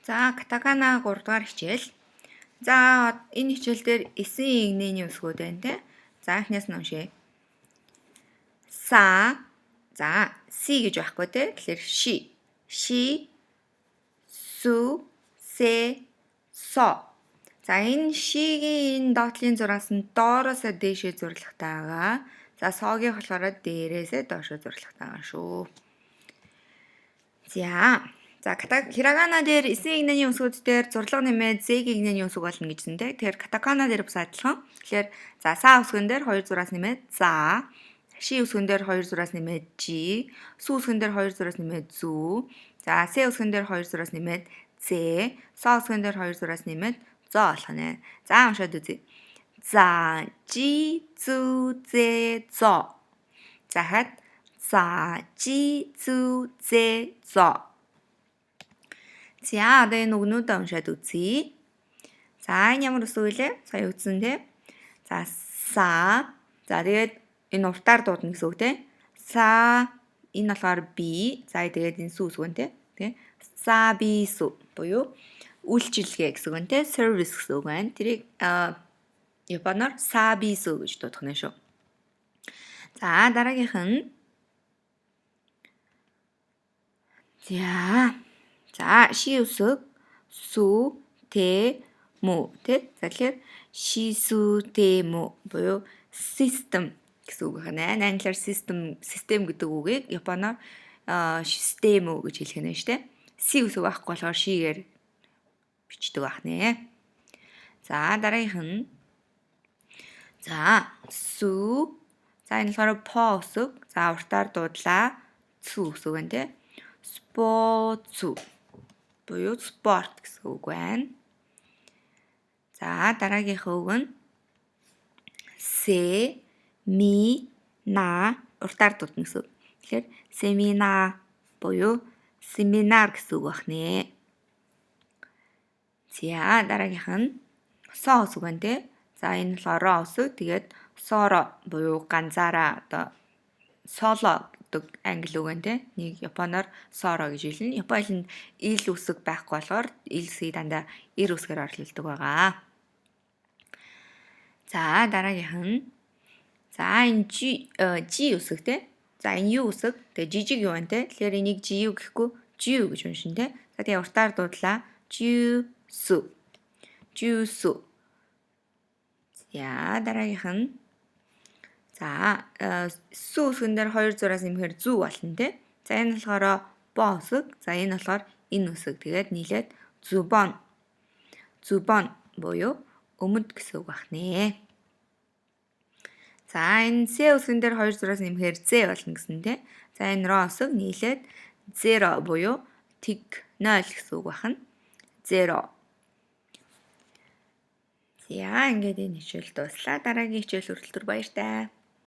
За катакана 3 дугаар хичээл. За энэ хичээл дээр эсийн игнэний үсгүүд байна те. За эхнээс нь уншъя. Са за си гэж байхгүй те. Тэгэхээр ши. Ши су се со. За энэ шигийн энэ доотлын зураас нь доороосоо дээшээ зурлагтай байгаа. За согийн болохоор дээрээсээ доошоо зурлагтай байгаа шүү. За хирагана дээр эсийн игнэний үсгүүд дээр зурлага нэмээд зэгийн игнэний үсэг болно гэжсэнтэй. Тэгэхээр катакана дээр бас адилхан. Тэгэхээр за са үсгэн дээр 2 зураас нэмээд за, ши үсгэн дээр 2 зураас нэмээд жи, су үсгэн дээр 2 зураас нэмээд зүү, за се үсгэн дээр 2 зураас нэмээд зэ, со үсгэн дээр 2 зураас нэмээд зо болох нэ. За уншаад үзье. За, жи, зүү, зэ, зо. Захад за, жи, зүү, зэ, зо. За одоо энэ үгнүүдээ уншаад үзье. За энэ ямар үсэг вэ? Сая үзсэн тий. За са. За тэгээд энэ уртаар дуудана гэсэн үг тий. Са энэ болохоор би. За тэгээд энэ сүү үсгэн тий. Са би сүү буюу үйлчилгээ гэсэн үг нь тий. Service гэсэн үг байна. Тэрийг японоор сабису гэж дуудах нь шүү. За дараагийнх нь за ши үсэг су тэ му тэ. За тэгэхээр ши су тэ му буюу system гэсэн үг байна. Англиар system гэдэг үгийг японоор систем гэж хэлэх нь шүү дээ. Си үсэг байхгүй болохоор шигээр бичдэг байх нэ. За дараагийнх нь за су. За энэ болохоор по үсэг. За уртаар дуудлаа цу үсэг байна те. Споцу буюу спорт гэсэн үг байна. За дараагийнх үг нь се ми на уртаар дуудана гэсэн үг. Тэгэхээр семина буюу семинар гэсэн үг байна нэ. За дараагийнх нь со үсэг байна те. За энэ болохоор ро үсэг. Тэгээд соро буюу ганцаараа одоо соло гэдэг англи үг байна те. Нэг японоор соро гэж хэлнэ. Японы хэлэнд ил үсэг байхгүй болохоор ил үсгийг дандаа ир үсгээр орлуулдаг байгаа. За дараагийнх нь за энэ жи үсэг те. За энэ ю үсэг. Тэгээ жижиг юу байна те. Тэгэхээр энийг жи ю гэхгүй жю гэж уншина те. За тэгээ уртаар дуудлаа жюсу. Жюсу. За дараагийнх нь за су үсгэн дээр 2 зураас нэмэхээр зүү болно те. За энэ болохоор бо үсэг. За энэ болохоор энэ үсэг. Тэгээд нийлээд зүбон. Зүбон буюу өмд гэсэн үг байна. За энэ се үсгэн дээр 2 зураас нэмэхээр зэ болно гэсэн те. За энэ ро үсэг нийлээд зеро буюу тэг 0 гэсэн үг байна. Зеро. За ингээд энэ хичээл дуслаа. Дараагийн хичээл хүртэл баяртай.